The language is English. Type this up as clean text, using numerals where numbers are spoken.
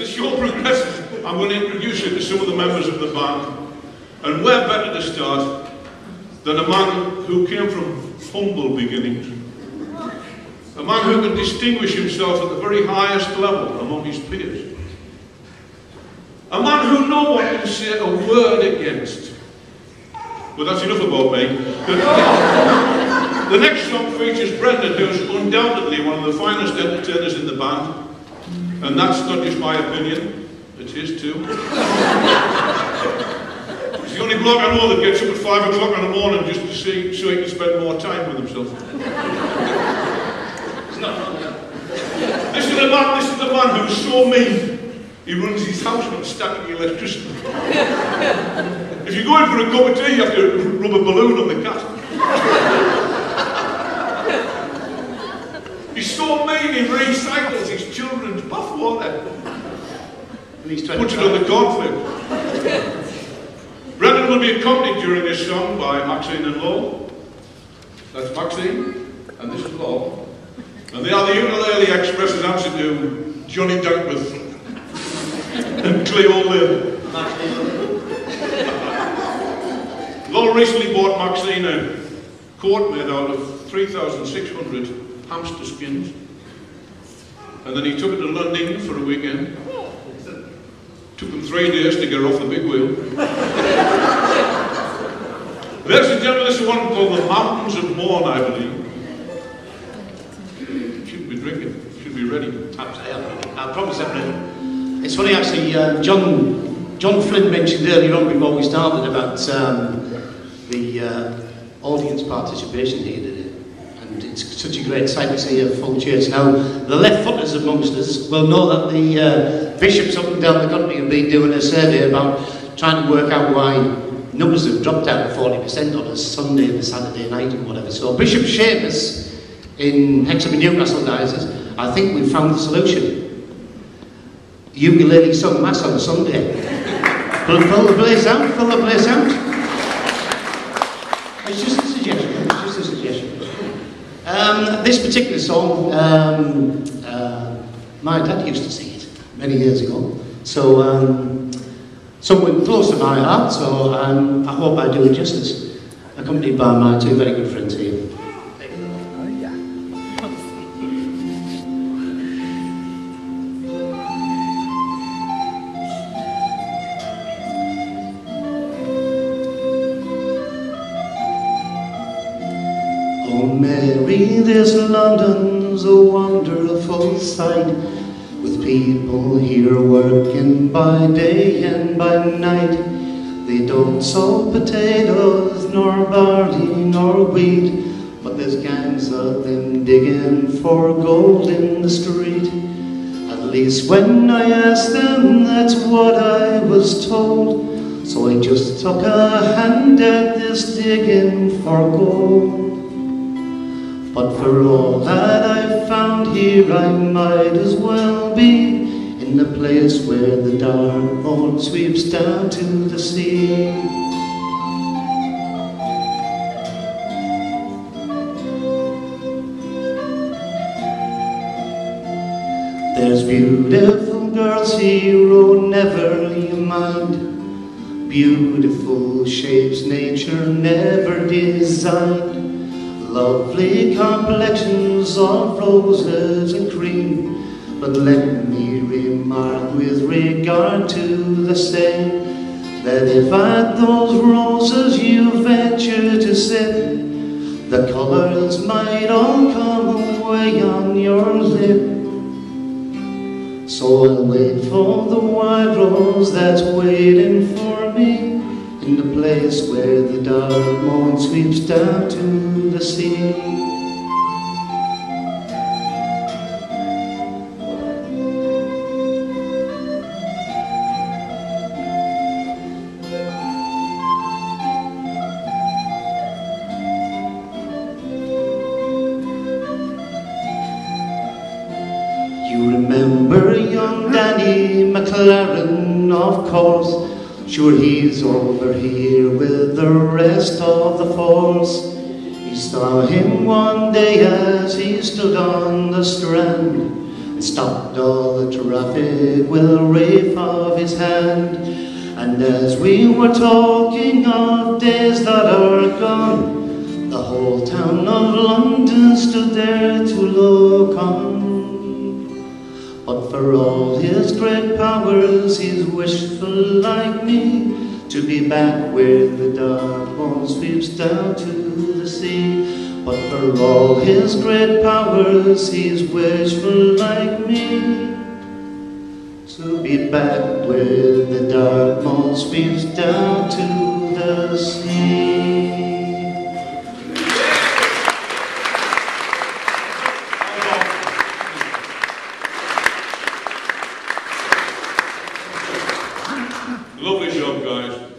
as the show progresses, I'm going to introduce you to some of the members of the band. And where better to start than a man who came from humble beginnings. A man who can distinguish himself at the very highest level among his peers. A man who no one can say a word against. But that's enough about me. The next song features Brendan, who's undoubtedly one of the finest entertainers in the band. And that's not just my opinion, it's his too. He's the only bloke I know that gets up at 5 o'clock in the morning just to see, so he can spend more time with himself. It's not wrong, yeah. This is the man who's so mean, he runs his house on stacking electricity. If you go in for a cup of tea, you have to rub a balloon on the cat. He's so mean, he recycles his children's bathwater. And he's puts it on the cornflake. Brendan will be accompanied during this song by Maxine and Law. That's Maxine, and this is Law. And they are the Ukulele Express in answer to Johnny Dank and Cleo Lynn. Law recently bought Maxine a coat made out of 3,600 hamster skins. And then he took it to London for a weekend. Took him 3 days to get off the big wheel. Ladies and gentlemen, this is one called the Mountains of Mourne, I believe. Shouldn't be drinking, should be ready. I promise I'm ready. It's funny actually, John Flynn mentioned earlier on before we started about the audience participation here today. And it's such a great sight to see a full church. Now, the left-footers amongst us will know that the bishops up and down the country have been doing a survey about trying to work out why numbers have dropped out of 40% on a Sunday and a Saturday night and whatever. So Bishop Seamus in Hexham and Newcastle diocese, I think we've found the solution. Ukulele sung mass on a Sunday. Fill the place out, fill the place out. It's just a suggestion, it's just a suggestion. This particular song, my dad used to sing it many years ago, so somewhere close to my heart, so I hope I do it justice, accompanied by my two very good friends here. Oh Mary, this London's a wonderful sight, with people here working by day and by night. They don't sow potatoes, nor barley, nor wheat, but there's gangs of them digging for gold in the street. At least when I asked them, that's what I was told. So I just took a hand at this digging for gold. But for all that I've found here, I might as well be in the place where the Darlington sweeps down to the sea. There's beautiful girls here, oh never you mind. Beautiful shapes nature never designed. Lovely complexions of roses and cream, but let me remark with regard to the same, that if at those roses you venture to sip, the colours might all come away on your lip. So I'll wait for the white rose that's waiting for me in the place where the dark moon sweeps down to the sea. You remember young Danny McLaren, of course. Sure, he's over here with the rest of the force. You saw him one day as he stood on the strand, and stopped all the traffic with a wave of his hand. And as we were talking of days that are gone, the whole town of London stood there to look on. But for all his great powers, he's wishful like me, to be back where the dark moon sweeps down to the sea. But for all his great powers, he's wishful like me, to be back where the dark moon sweeps down to the sea. Lovely job, guys.